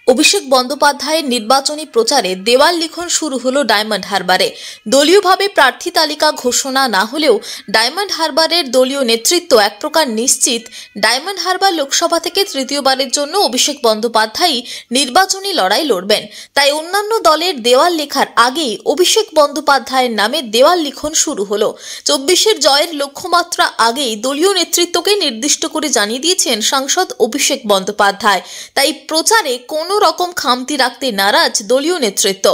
অভিষেক বন্দ্যোপাধ্যায়ের নির্বাচনী প্রচারে দেওয়াল লিখন শুরু হলো ডায়মন্ড হারবারে। দলীয়ভাবে প্রার্থী তালিকা ঘোষণা না হলেও ডায়মন্ড হারবারের দলীয় নেতৃত্ব এক প্রকার নিশ্চিত ডায়মন্ড হারবার লোকসভা থেকে তৃতীয়বারের জন্য অভিষেক বন্দ্যোপাধ্যায় নির্বাচনী লড়াই লড়বেন। তাই অন্যান্য দলের দেওয়াল লেখার আগেই অভিষেক বন্দ্যোপাধ্যায়ের নামে দেওয়াল লিখন শুরু হলো। 24-এর জয়ের লক্ষ্যমাত্রা আগেই দলীয় নেতৃত্বকে নির্দিষ্ট করে জানিয়ে দিয়েছেন সাংসদ অভিষেক বন্দ্যোপাধ্যায়। তাই প্রচারে কোনো রকম খামতি রাখতে নারাজ দলীয় নেতৃত্ব।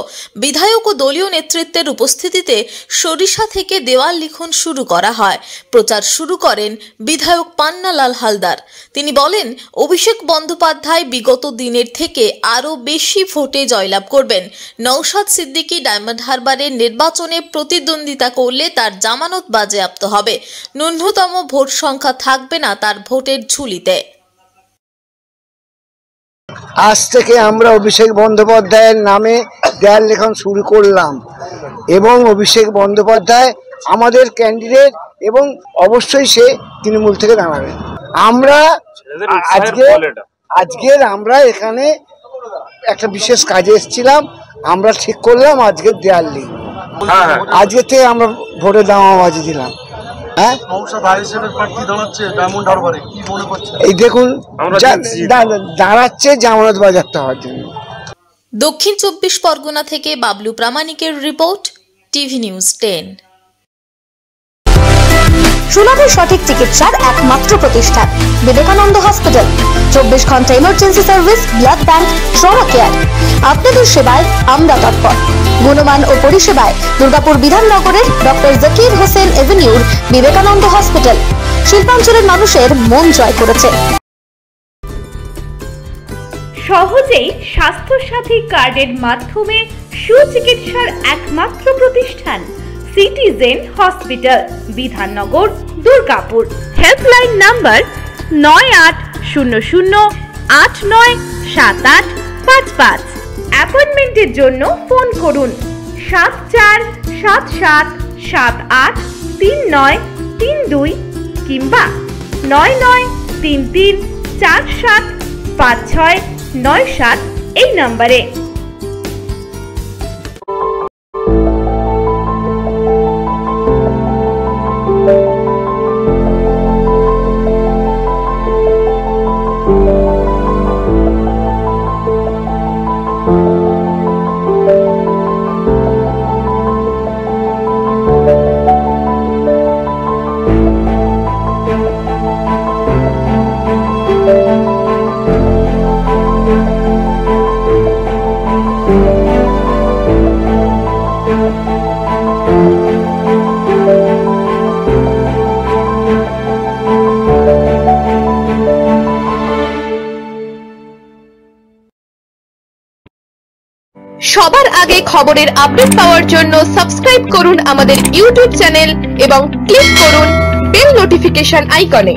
বিধায়ক ও দলীয় নেতৃত্বের উপস্থিতিতে সরিষা থেকে দেওয়াল লিখন শুরু করা হয়। প্রচার শুরু করেন বিধায়ক পান্নালাল হালদার। তিনি বলেন, অভিষেক বন্দ্যোপাধ্যায় বিগত দিনের থেকে আরও বেশি ভোটে জয়লাভ করবেন। নওশাদ সিদ্দিকী ডায়মন্ড হারবারের নির্বাচনে প্রতিদ্বন্দ্বিতা করলে তার জামানত বাজেয়াপ্ত হবে। ন্যূনতম ভোট সংখ্যা থাকবে না তার ভোটের ঝুলিতে। আজ থেকে আমরা অভিষেক বন্দ্যোপাধ্যায়ের নামে দেওয়াল লেখন শুরু করলাম এবং অভিষেক বন্দ্যোপাধ্যায় আমাদের ক্যান্ডিডেট এবং অবশ্যই সে তৃণমূল থেকে দাঁড়াবে। আমরা আমরা এখানে একটা বিশেষ কাজে এসেছিলাম, আমরা ঠিক করলাম আজকের দেওয়াল লিখব। আজকে থেকে আমরা ভোটে দামাবাজি দিলাম। এই দেখুন দাঁড়াচ্ছে জামানত বাজেয়াপ্ত হওয়ার জন্য। দক্ষিণ 24 পরগনা থেকে বাবলু প্রামাণিকের রিপোর্ট, টিভি নিউজ 10। সুলভে সঠিক চিকিৎসার একমাত্র প্রতিষ্ঠান বিবেকানন্দ হসপিটাল। 24 ঘন্টা emergency service, blood bank, trauma care. আপনাদের সেবায় আমরা তৎপর। গুণমান ও পরিষেবায় দুর্গাপুর বিধাননগরের ডক্টর জাকির হোসেন এভিনিউর বিবেকানন্দ হসপিটাল শিল্পাঞ্চলের মানুষের মন জয় করেছে। সহজেই স্বাস্থ্যসাথী কার্ডের মাধ্যমে সুচিকিৎসার একমাত্র প্রতিষ্ঠান citizen hospital, Bidhannagar, Durgapur. Helpline number 9800897855। অ্যাপয়েন্টমেন্টের জন্য ফোন করুন 7477783932 কিংবা 9933475697 এই নম্বরে। সবার আগে খবরের আপডেট পাওয়ার জন্য সাবস্ক্রাইব করুন আমাদের ইউটিউব চ্যানেল এবং ক্লিক করুন বেল নোটিফিকেশন আইকনে।